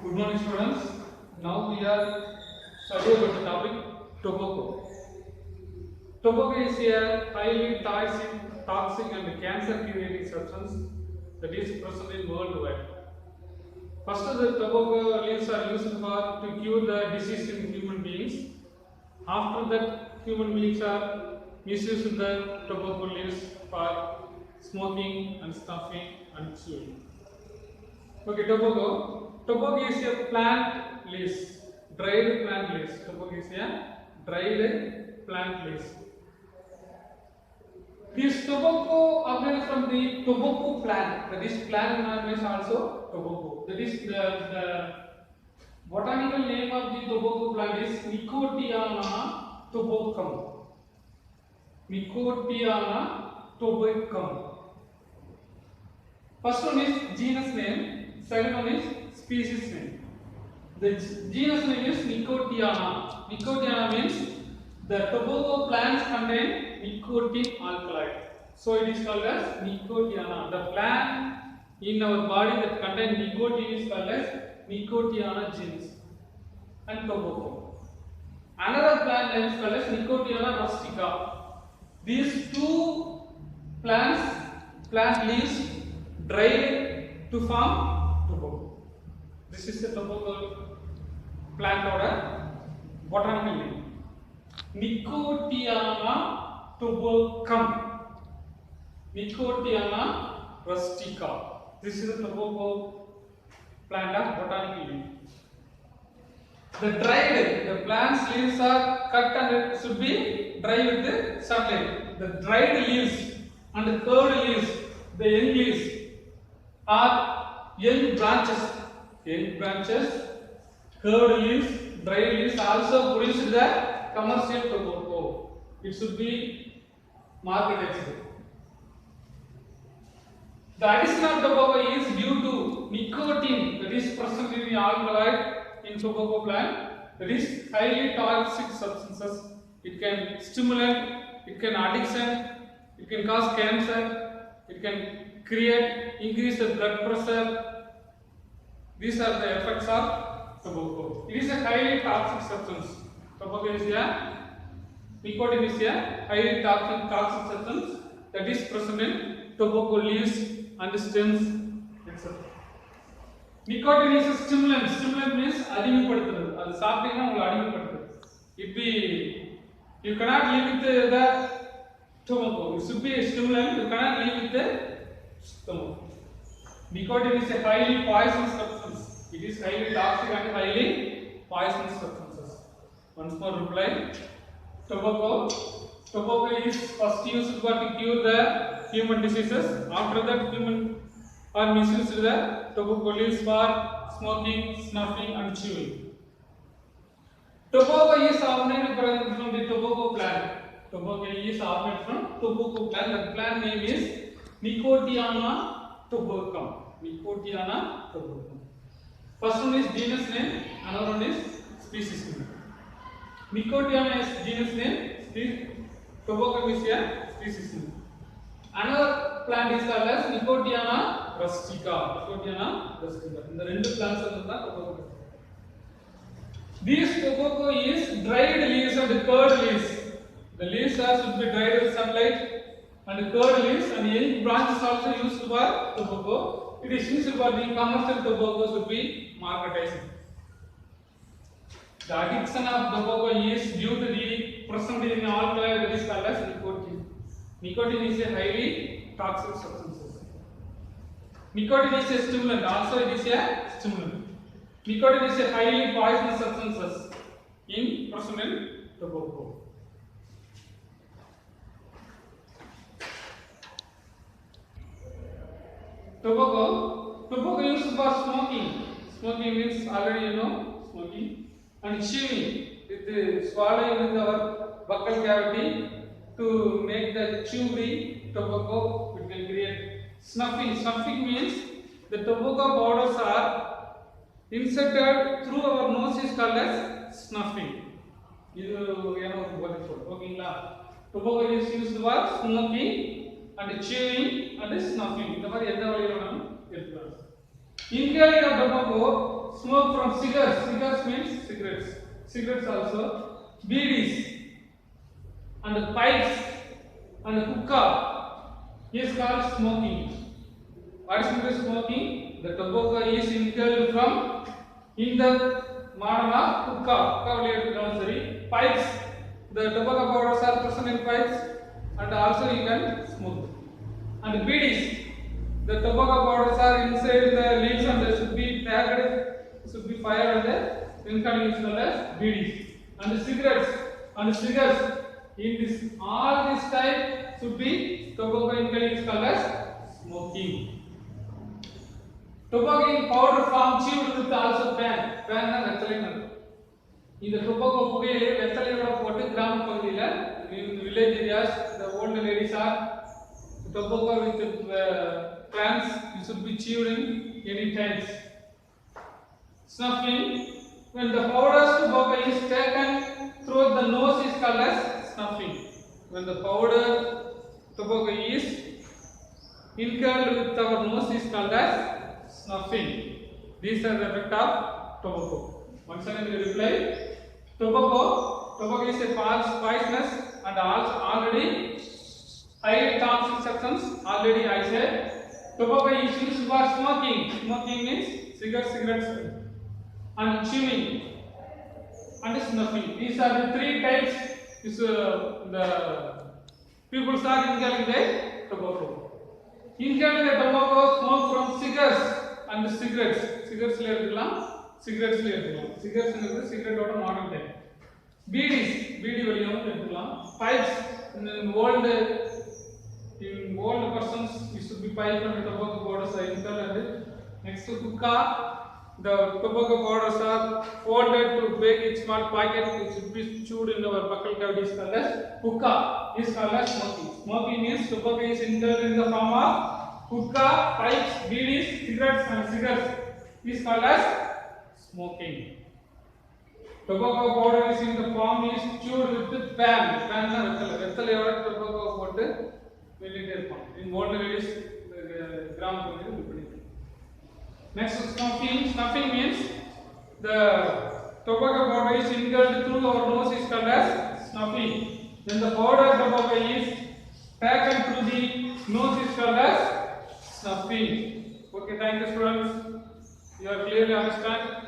Good morning, students. Now we are studying about the topic tobacco. Tobacco is a highly toxic and cancer-creating substance that is present in worldwide. First, the tobacco leaves are used to cure the disease in human beings. After that, human beings are misusing the tobacco leaves for smoking and snuffing and chewing. Okay, tobacco. Tobacco is a plant leaves, dried plant leaves. Tobacco is a dried plant leaves. This tobacco obtained from the tobacco plant. That is plant name is also tobacco. That is the botanical name of the tobacco plant is Nicotiana tobacum. Nicotiana tobacum. First one is genus name, second one is species name. The genus name is Nicotiana. Nicotiana means the tobacco plants contain nicotine alkaloid. So it is called as Nicotiana. The plant in our body that contains nicotine is called as Nicotiana genus and tobacco. Another plant name is called as Nicotiana rustica. These two plant leaves dried to form tobacco. This is the tobacco plant order botanical name. Nicotiana tobacum. Nicotiana rustica. This is the tobacco plant of botanical name. The plant's leaves are cut and it should be dry with the sunlight. The dried leaves and the curved leaves, the young leaves, are young branches, curved leaves, dry leaves also produce the commercial tobacco. It should be marketed. The addition of tobacco is due to nicotine that is present in the alkaloid in tobacco plant. That is highly toxic substances. It can stimulate, it can addiction, it can cause cancer, it can increase the blood pressure. These are the effects of tobacco. It is a highly toxic substance. Tobacco is nicotine is a highly toxic substance that is present in tobacco leaves and stems, etc. Nicotine is a stimulant. Stimulant means adimupaduthuradhu. Adu saaptinga ungal adimupaduthuradhu. You cannot live with the tobacco. It should be a stimulant. You cannot live with the tobacco. Nicotine is a highly poisonous substance. It is highly toxic and highly poisonous substances. Once more reply. Tobacco is first used to cure the human diseases. After that, human are misused the tobacco leaves for smoking, snuffing and chewing. Tobacco is originated from the tobacco plant. Tobacco is originated from tobacco plant. The plant name is Nicotiana tobacum. Nicotiana tobacum. First one is genus name, another one is species name. Nicotiana is genus name, tobacum is a species name. Another plant is called as Nicotiana rustica. Nicotiana rustica. In the two plants are tobacco. This tobacco is dried leaves and curved leaves. The leaves should be dried with sunlight and curved leaves and young branches also used for tobacco. It is used for the commercial tobacco should be marketed. The addiction of tobacco is due to the present in alkaloid that is called as nicotine. Nicotine is a highly toxic substance. Nicotine is a stimulant. Also, it is a stimulant. Nicotine is a highly poisonous substance in present in tobacco. Tobacco used for smoking. Smoking means already you know smoking. And chewing, with swallowing with our buccal cavity to make the chewy tobacco, it can create snuffing. Snuffing means the tobacco powders are inserted through our nose is called as snuffing. Okay, tobacco is used for smoking and chewing and snuffing. Inhaling of tobacco smoke from cigars. Cigars means cigarettes. Cigarettes also. Beedies and pipes and hookah is called smoking. What is smoking? The tobacco is inhaled from in the modern of hookah. Pipes. The tobacco powders are present in pipes, and also you can smoke. And beedies. The tobacco powders are inside the leaves and they should be packed, should be fired, and the incoming is called as beedies. And the cigarettes and cigars. In this, all this type should be tobacco incoming is called as smoking. Tobacco in powder form chewed with also pan. Pan na vettalai. In the tobacco pugaiile vettalaiyoda potu gram pagudiyila in village areas the old ladies are tobacco with plants you should be chewed in any times. Snuffing, when the powder tobacco is taken through the nose is called as snuffing. When the powder tobacco is inhaled with our nose is called as snuffing. These are the effect of tobacco. Once again we reply. Tobacco is a poisonous and also already highly toxic substance. Already I said tobacco is used for smoking. Smoking means cigarettes and chewing and snuffing. These are the three types. The people are inhaling the tobacco. Inhaling the tobacco, smoke from cigars and cigarettes. Cigarettes cigarettes cigarette oda modern type. Beedi veliyum eduthukalam. Pipes in old persons used to be pipe and tobacco powders are inhaled. Next to hookah, the tobacco powders are folded to make it small packet which should be chewed in our buccal cavity is called as hookah. Is called as smoking. Smoking means tobacco is inhaled in the form of hookah, pipes, beedies, cigarettes and cigars. Is called as smoking. Tobacco powder is in the form is chewed with pan. Pan na vettalai tobacco potu velite irupom. In old ladies gram pagudiyil. Next, snuffing. Snuffing means the tobacco powder is inhaled through our nose is called as snuffing. Then the powder tobacco is taken through the nose is called as snuffing. Okay, thank you students. You are clearly understand.